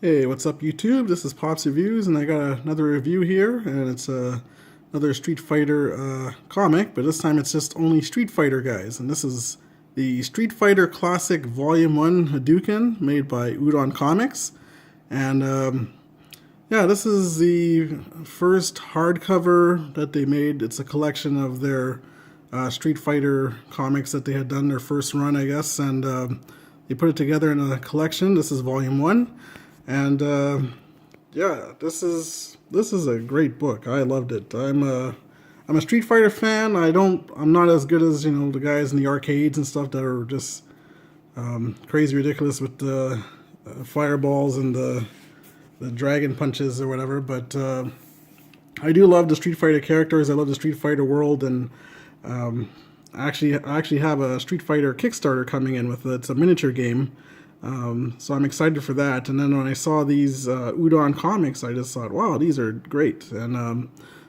Hey, what's up YouTube? This is Pops Reviews, and I got another review here, and it's another Street Fighter comic, but this time it's just only Street Fighter guys, and this is the Street Fighter Classic Volume 1 Hadoken, made by Udon Comics, and yeah, this is the first hardcover that they made. It's a collection of their Street Fighter comics that they had done their first run, I guess, and they put it together in a collection. This is Volume 1. And yeah, this is a great book. I loved it. I'm a Street Fighter fan. I'm not as good as the guys in the arcades and stuff that are just crazy ridiculous with the fireballs and the dragon punches or whatever. But I do love the Street Fighter characters. I love the Street Fighter world, and I actually have a Street Fighter Kickstarter coming in with it. It's a miniature game. So I'm excited for that. And then when I saw these Udon comics, I just thought, wow, these are great. And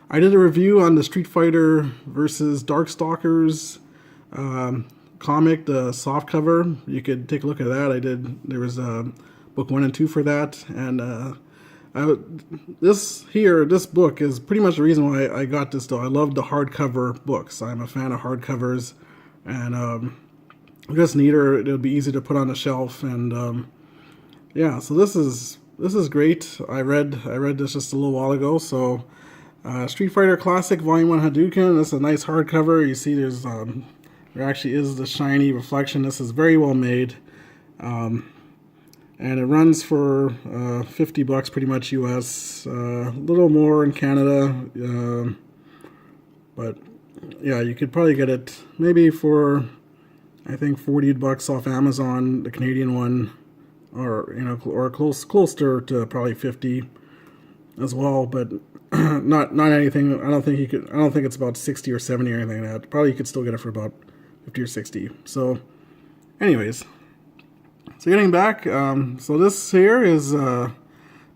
I did a review on the Street Fighter versus Darkstalkers comic, the soft cover. You could take a look at that. There was book 1 and 2 for that. And this book is pretty much the reason why I got this, though. I love the hardcover books. I'm a fan of hardcovers. And just neater. It'll be easy to put on the shelf, and yeah. So this is great. I read this just a little while ago. So Street Fighter Classic Volume 1 Hadoken. This is a nice hardcover. You see, there actually is the shiny reflection. This is very well made, and it runs for $50 pretty much US. A little more in Canada, but yeah, you could probably get it maybe for, I think, $40 off Amazon, the Canadian one, or closer to probably 50 as well. But not anything. I don't think it's about 60 or 70 or anything like that. Probably you could still get it for about 50 or 60. So, anyways, so getting back, so this here is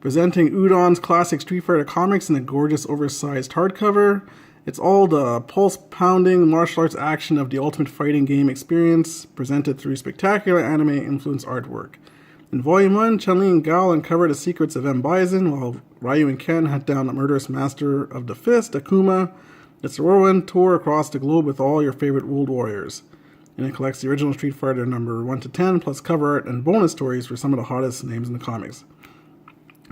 presenting Udon's classic Street Fighter comics in a gorgeous, oversized hardcover. It's all the pulse-pounding martial arts action of the ultimate fighting game experience, presented through spectacular anime-influenced artwork. In Volume 1, Chun-Li and Gao uncover the secrets of M. Bison, while Ryu and Ken hunt down the murderous master of the Fist, Akuma. It's a whirlwind tour across the globe with all your favorite world warriors. And it collects the original Street Fighter number 1 to 10, plus cover art and bonus stories for some of the hottest names in the comics.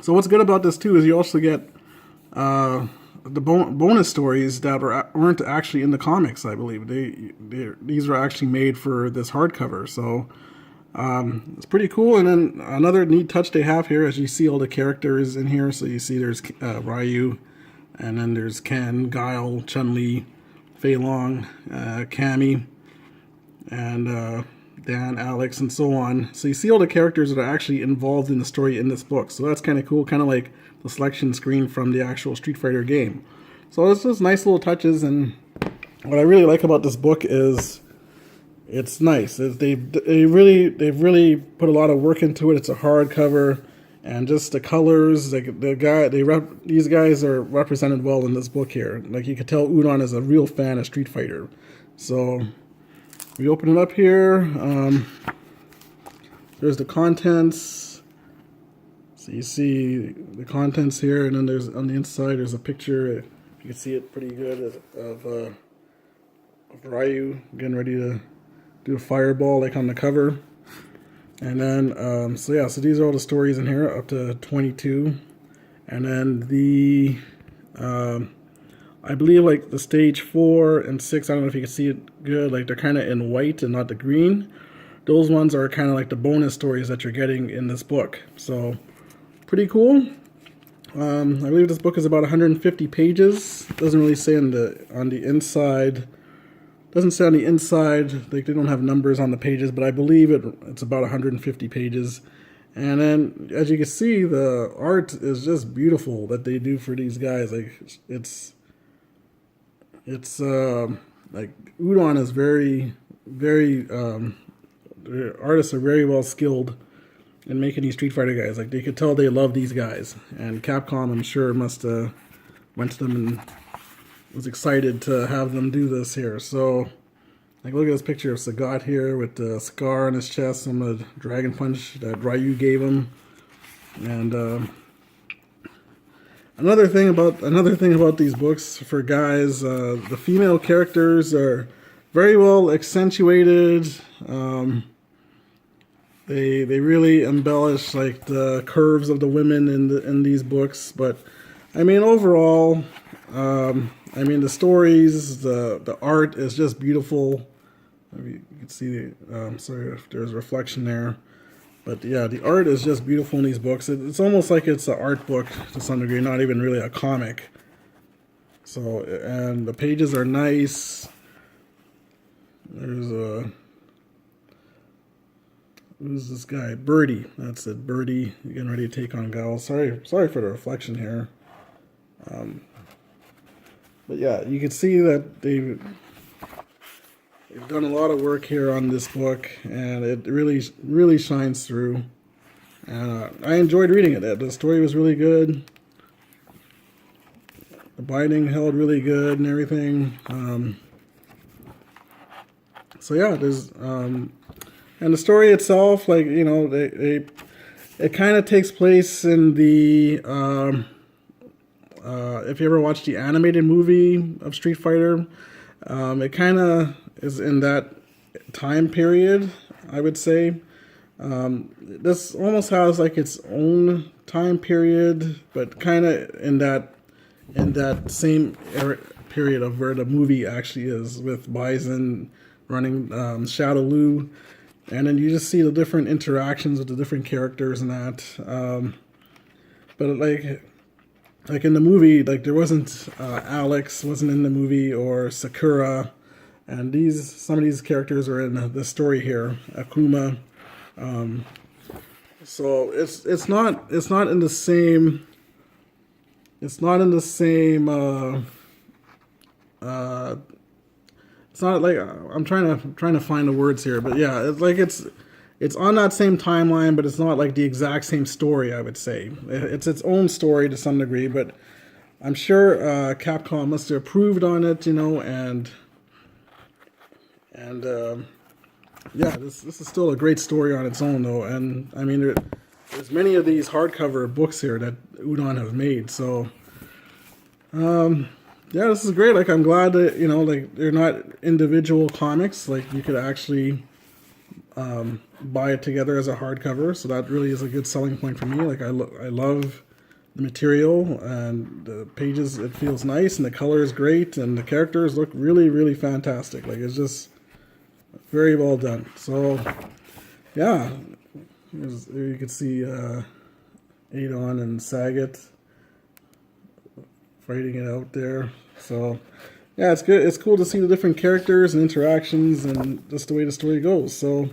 So what's good about this, too, is you also get the bonus stories that weren't actually in the comics. I believe these were actually made for this hardcover, so it's pretty cool. And then another neat touch they have here, as you see all the characters in here. So you see there's Ryu, and then there's Ken, Guile, Chun-Li, Fei Long, Cammy, and Dan, Alex, and so on. So you see all the characters that are actually involved in the story in this book. So that's kind of cool, kind of like the selection screen from the actual Street Fighter game. So it's just nice little touches, and what I really like about this book is it's nice. They've really put a lot of work into it. It's a hardcover, and just the colors, like these guys are represented well in this book here. Like, you could tell Udon is a real fan of Street Fighter. So we open it up here. There's the contents. So you see the contents here, and then there's on the inside there's a picture. You can see it pretty good of Ryu getting ready to do a fireball like on the cover. And then so yeah, so these are all the stories in here up to 22, and then I believe like the stage 4 and 6. I don't know if you can see it good. Like, they're kind of in white and not the green. Those ones are kind of like the bonus stories that you're getting in this book. So pretty cool. I believe this book is about 150 pages. Doesn't really say on the inside. Doesn't say on the inside. Like, they don't have numbers on the pages, but I believe it's about 150 pages. And then, as you can see, the art is just beautiful that they do for these guys. Like, it's like, Udon is very the artists are very well skilled in making these Street Fighter guys. Like, they could tell they love these guys, and Capcom, I'm sure, must went to them and was excited to have them do this here. So, like, look at this picture of Sagat here with the scar on his chest from the dragon punch that Ryu gave him. And another thing about these books for guys, the female characters are very well accentuated. They really embellish like the curves of the women in these books. But I mean, overall, I mean, the stories, the art is just beautiful. You can see sorry if there's reflection there. But yeah, the art is just beautiful in these books. It's almost like it's an art book to some degree, not even really a comic. So, and the pages are nice. There's a... Who's this guy? Birdie. That's it. Birdie getting ready to take on Gal. Sorry for the reflection here. But yeah, you can see that they've done a lot of work here on this book, and it really shines through. And I enjoyed reading it. The story was really good. The binding held really good and everything. So yeah, there's and the story itself, like, you know, it kind of takes place in the if you ever watched the animated movie of Street Fighter, it kind of is in that time period, I would say. This almost has like its own time period, but kind of in that same period of where the movie actually is, with Bison running Shadow Lu, and then you just see the different interactions with the different characters and that. But like in the movie, like there wasn't Alex wasn't in the movie, or Sakura, and some of these characters are in the story here. Akuma. So it's not in the same. It's not in the same. It's not like I'm trying to find the words here, but yeah, it's like it's on that same timeline, but it's not like the exact same story. I would say it's its own story to some degree, but I'm sure Capcom must have approved on it, you know, and yeah, this is still a great story on its own, though. And I mean, there's many of these hardcover books here that Udon have made, so yeah, this is great. Like, I'm glad that, you know, like, they're not individual comics. Like, you could actually buy it together as a hardcover, so that really is a good selling point for me. Like, I love the material, and the pages, it feels nice, and the color is great, and the characters look really fantastic. Like, it's just very well done. So yeah, you can see Adon and Sagat fighting it out there. So yeah, it's good. It's cool to see the different characters and interactions and just the way the story goes. So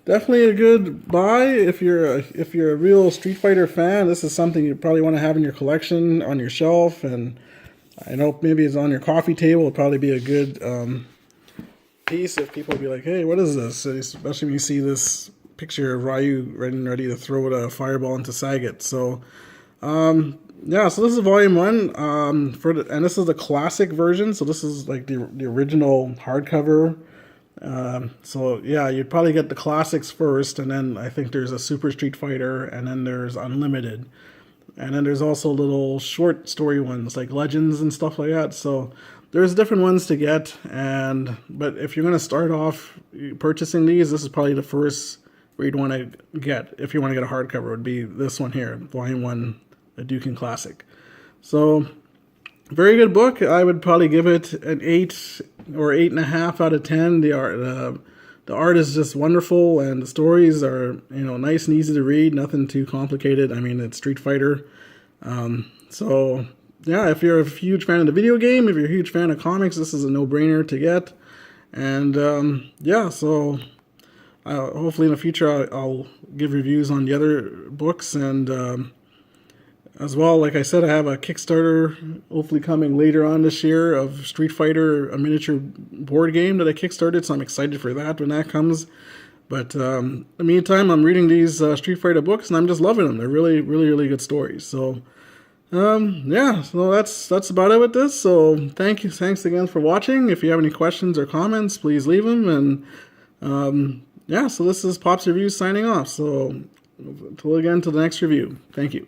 definitely a good buy if you're a real Street Fighter fan. This is something you probably want to have in your collection, on your shelf, and I know maybe it's on your coffee table. It'll probably be a good piece if people be like, hey, what is this? Especially when you see this picture of Ryu ready to throw a fireball into Sagat. So yeah, so this is volume 1 and this is the classic version, so this is like the original hardcover. So yeah, you'd probably get the classics first, and then I think there's a Super Street Fighter, and then there's Unlimited, and then there's also little short story ones like Legends and stuff like that. So there's different ones to get, but if you're going to start off purchasing these, this is probably the first where you'd want to get, if you want to get a hardcover, would be this one here, volume 1, the Hadoken Classic. So very good book. I would probably give it an 8 or 8.5 out of 10. The art is just wonderful, and the stories are, you know, nice and easy to read. Nothing too complicated. I mean, it's Street Fighter. So yeah, if you're a huge fan of the video game, if you're a huge fan of comics, this is a no-brainer to get. And yeah, so hopefully in the future I'll give reviews on the other books, and as well, like I said, I have a Kickstarter hopefully coming later on this year of Street Fighter, a miniature board game that I kickstarted, so I'm excited for that when that comes. But in the meantime, I'm reading these Street Fighter books, and I'm just loving them. They're really good stories. So yeah, so that's about it with this. So thanks again for watching. If you have any questions or comments, please leave them. And yeah, so this is Pop's Reviews signing off. So Until again, till the next review. Thank you.